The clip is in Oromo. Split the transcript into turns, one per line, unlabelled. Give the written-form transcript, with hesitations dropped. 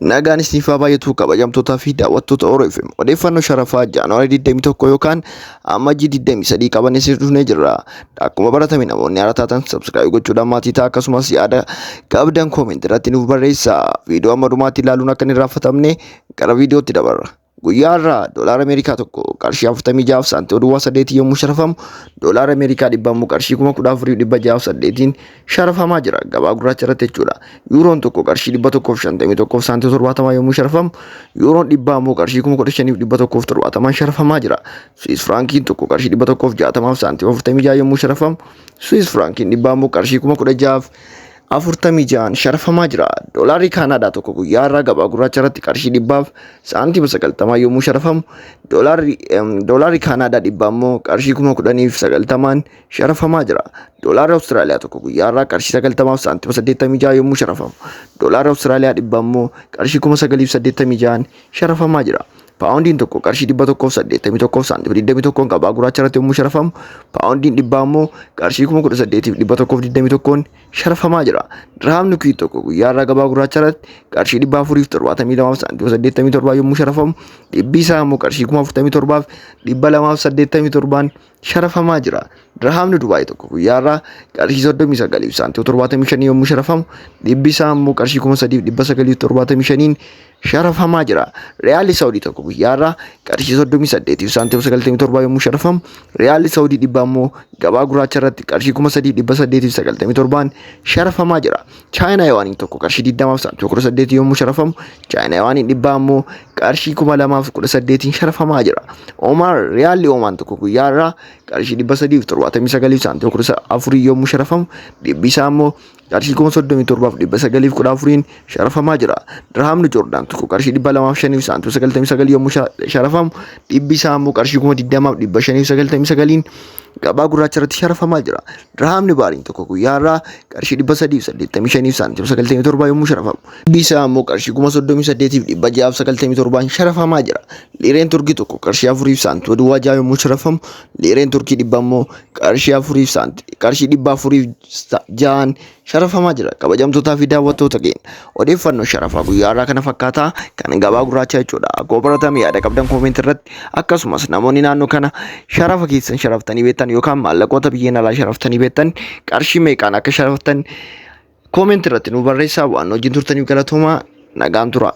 Nagaan isiniifaa baay'atu kabajamtootaa fi daawwattoota ORFM odeeffannoo sharafaa Jaanuwaarii 21 yookaan Amajjii 23 qabannee isin dhufnee jirra. Akkuma baratame namoonni haaraa taatan subscribe gochuudhaan maatii ta'a akkasumas yaada qabdan comment irratti nuuf barreessaa. Viidiyoo amma dhumaatti ilaaluun akka hin irraanfatamne gara viidiyootti dabarra. Guyyaa irraa doolaara Ameerikaa tokko qarshii 46 saantii duwwaa 8 yommuu sharafamu doolaara Ameerikaa dhibba immoo qarshii 14,608 sharafamaa jira gabaa gurraacha irratti jechuudha. Yuuroon tokko qarshii 151 saantii 70 yommuu sharafamu yuuroon dhibba immoo qarshii 15,170 sharafamaa jira. Swiss frankiin tokko qarshii 160 saantii 46 yommuu sharafamu Swiss frankiin dhibba immoo qarshii 16,46 sharafamaa jira. Doolaarri Kaanaadaa tokko guyyaa irraa gabaa gurraacha irratti qarshii 100 saantii 90 yommuu sharafamu doolaarri Kaanaadaa dhibba immoo qarshii 10,90 sharafamaa jira. Doolaarri Awustiraaliyaa tokko guyyaa irraa qarshii 90 saantii 86 yommuu sharafamu doolaarri Awustiraaliyaa dhibba immoo qarshii 9,86 sharafamaa jira. Paawundiin tokko qarshii 181 saantii 21 gabaa gurraacha irratti yommuu sharafamu paawundiin dhibba immoo qarshii 18,121 sharafamaa jira. Dirhaamni Kuwait tokko guyyaa irraa gabaa gurraacha irratti qarshii 472 saantii 87 yommuu sharafamu dhibbi isaa immoo qarshii 47,287 sharafamaa jira. Dirhaamni Dubaay tokko guyyaa irraa qarshii 39 saantii 75 yommuu sharafamu dhibbi isaa immoo qarshii 3,975 sharafamaa jira. Riyaalli Saawudii tokko guyyaa irraa qarshii 38 saantii 97 yommuu sharafamu Riyaalli Saawudii dhibba immoo gabaa gurraacha irratti qarshii 3,897 sharafamaa jira. Chaayinaa Yuwaaniin tokko qarshii 20 saantii 18 yommuu sharafamu Chaayinaa Yuwaaniin dhibba immoo qarshii 2,018 sharafamaa jira. Riyaalli Oomaan tokko guyyaa irraa qarshii 379 saantii 4 yommuu sharafamu dhibbi isaa immoo qarshii 37,914 sharafamaa jira. Dirhaamni Joordaan tokko qarshii 205 saantii 99 yommuu sharafamu dhibbi isaa immoo qarshii 20,599 gabaa gurraacha irratti sharafamaa jira. Dirhaamni Baariin tokko guyyaa irraa qarshii 385 saantii 97 yommuu sharafamu dhibbi isaa immoo qarshii 38,697 sharafamaa jira. Liireen Turkii tokko qarshii 4 saantii duwwaa 6 yommuu sharafamu liireen Turkii dhibba immoo qarshii 406 sharafamaa jira. Kabajamtootaa fi daawwattoota keenya odeeffannoo sharafaa guyyaa irraa kana fakkaata kan gabaa gurraacha jechuudha. Akkuma baratame yaada qabdan comment irratti akkasumas namoonni naannoo kana sharafa keessan sharaftanii beektan yookaan maallaqoota biyyeen alaa sharaftanii beektan qarshii meeqaan akka sharaftan comment irratti nu barreessaa. Waan hojiin turtaniif galatoomaa nagaan tura.